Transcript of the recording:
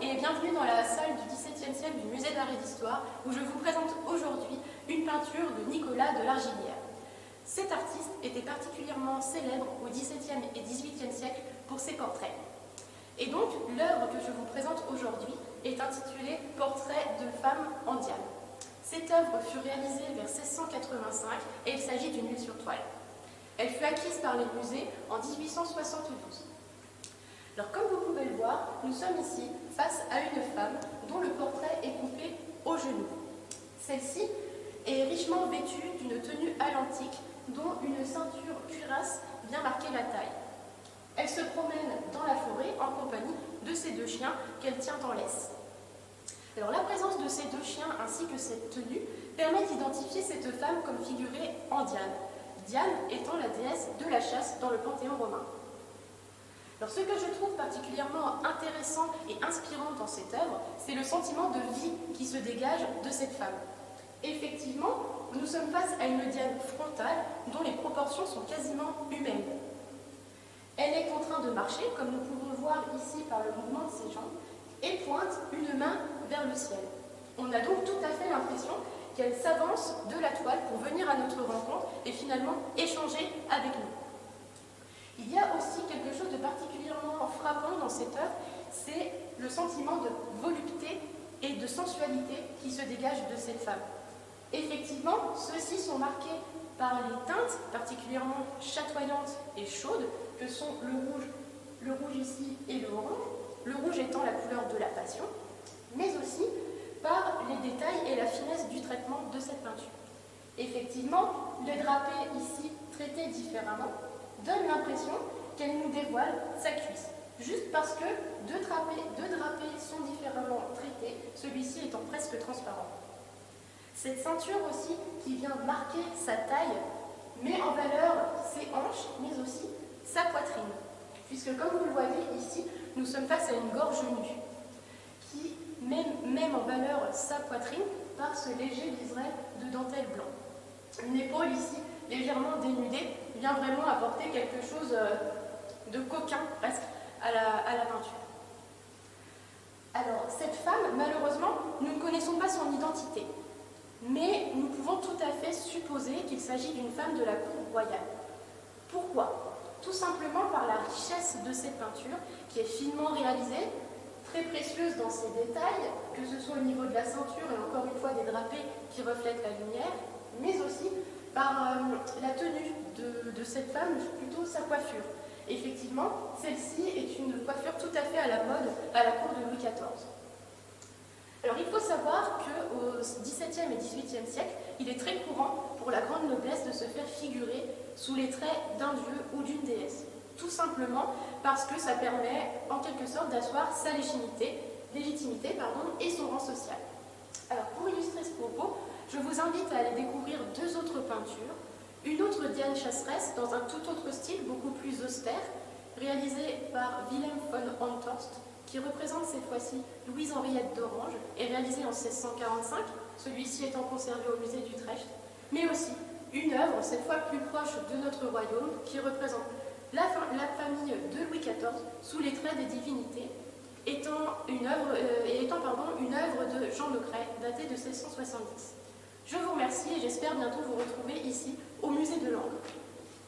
et bienvenue dans la salle du XVIIe siècle du Musée d'Art et d'Histoire où je vous présente aujourd'hui une peinture de Nicolas de Largillière. Cet artiste était particulièrement célèbre au XVIIe et XVIIIe siècle pour ses portraits. Et donc, l'œuvre que je vous présente aujourd'hui est intitulée « Portrait de femme en diane ». Cette œuvre fut réalisée vers 1685 et il s'agit d'une huile sur toile. Elle fut acquise par les musées en 1872. Alors, comme vous pouvez le voir, nous sommes ici face à une femme dont le portrait est coupé au genou. Celle-ci est richement vêtue d'une tenue à l'antique dont une ceinture cuirasse vient marquer la taille. Elle se promène dans la forêt en compagnie de ses deux chiens qu'elle tient en laisse. Alors, la présence de ces deux chiens ainsi que cette tenue permet d'identifier cette femme comme figurée en Diane, Diane étant la déesse de la chasse dans le panthéon romain. Alors, ce que je trouve particulièrement intéressant et inspirant dans cette œuvre, c'est le sentiment de vie qui se dégage de cette femme. Effectivement, nous sommes face à une Diane frontale dont les proportions sont quasiment humaines. Elle est en train de marcher, comme nous pouvons le voir ici par le mouvement de ses jambes, et pointe une main vers le ciel. On a donc tout à fait l'impression qu'elle s'avance de la toile pour venir à notre rencontre et finalement échanger avec nous. Il y a aussi quelque chose de particulièrement frappant dans cette œuvre, c'est le sentiment de volupté et de sensualité qui se dégage de cette femme. Effectivement, ceux-ci sont marqués par les teintes particulièrement chatoyantes et chaudes que sont le rouge ici et le rouge étant la couleur de la passion, mais aussi par les détails et la finesse du traitement de cette peinture. Effectivement, les drapés ici traités différemment donnent l'impression qu'elle nous dévoile sa cuisse, juste parce que deux drapés sont différemment traités, celui-ci étant presque transparent. Cette ceinture aussi qui vient marquer sa taille met en valeur ses hanches, mais aussi sa poitrine, puisque comme vous le voyez ici, nous sommes face à une gorge nue, qui met en valeur sa poitrine par ce léger liseré de dentelle blanc. Une épaule ici légèrement dénudée vient vraiment apporter quelque chose de coquin presque à la peinture. Alors, cette femme, malheureusement, nous ne connaissons pas son identité, mais nous pouvons tout à fait supposer qu'il s'agit d'une femme de la cour royale. Pourquoi ? Tout simplement par la richesse de cette peinture, qui est finement réalisée, très précieuse dans ses détails, que ce soit au niveau de la ceinture et encore une fois des drapés qui reflètent la lumière, mais aussi par la tenue de cette femme, plutôt sa coiffure. Effectivement, celle-ci est une coiffure tout à fait à la mode à la cour de Louis XIV. Alors, il faut savoir qu'au XVIIe et XVIIIe siècle, il est très courant pour la grande noblesse de se faire figurer sous les traits d'un dieu ou d'une déesse. Tout simplement parce que ça permet, en quelque sorte, d'asseoir sa légitimité et son rang social. Alors, pour illustrer ce propos, je vous invite à aller découvrir deux autres peintures. Une autre Diane chasseresse, dans un tout autre style, beaucoup plus austère, réalisée par Wilhelm von Honthorst, qui représente cette fois-ci Louise-Henriette d'Orange, et réalisée en 1645, celui-ci étant conservé au musée d'Utrecht, mais aussi une œuvre, cette fois plus proche de notre royaume, qui représente la famille de Louis XIV sous les traits des divinités, étant une œuvre de Jean Lecret, datée de 1670. Je vous remercie et j'espère bientôt vous retrouver ici au musée de Langres.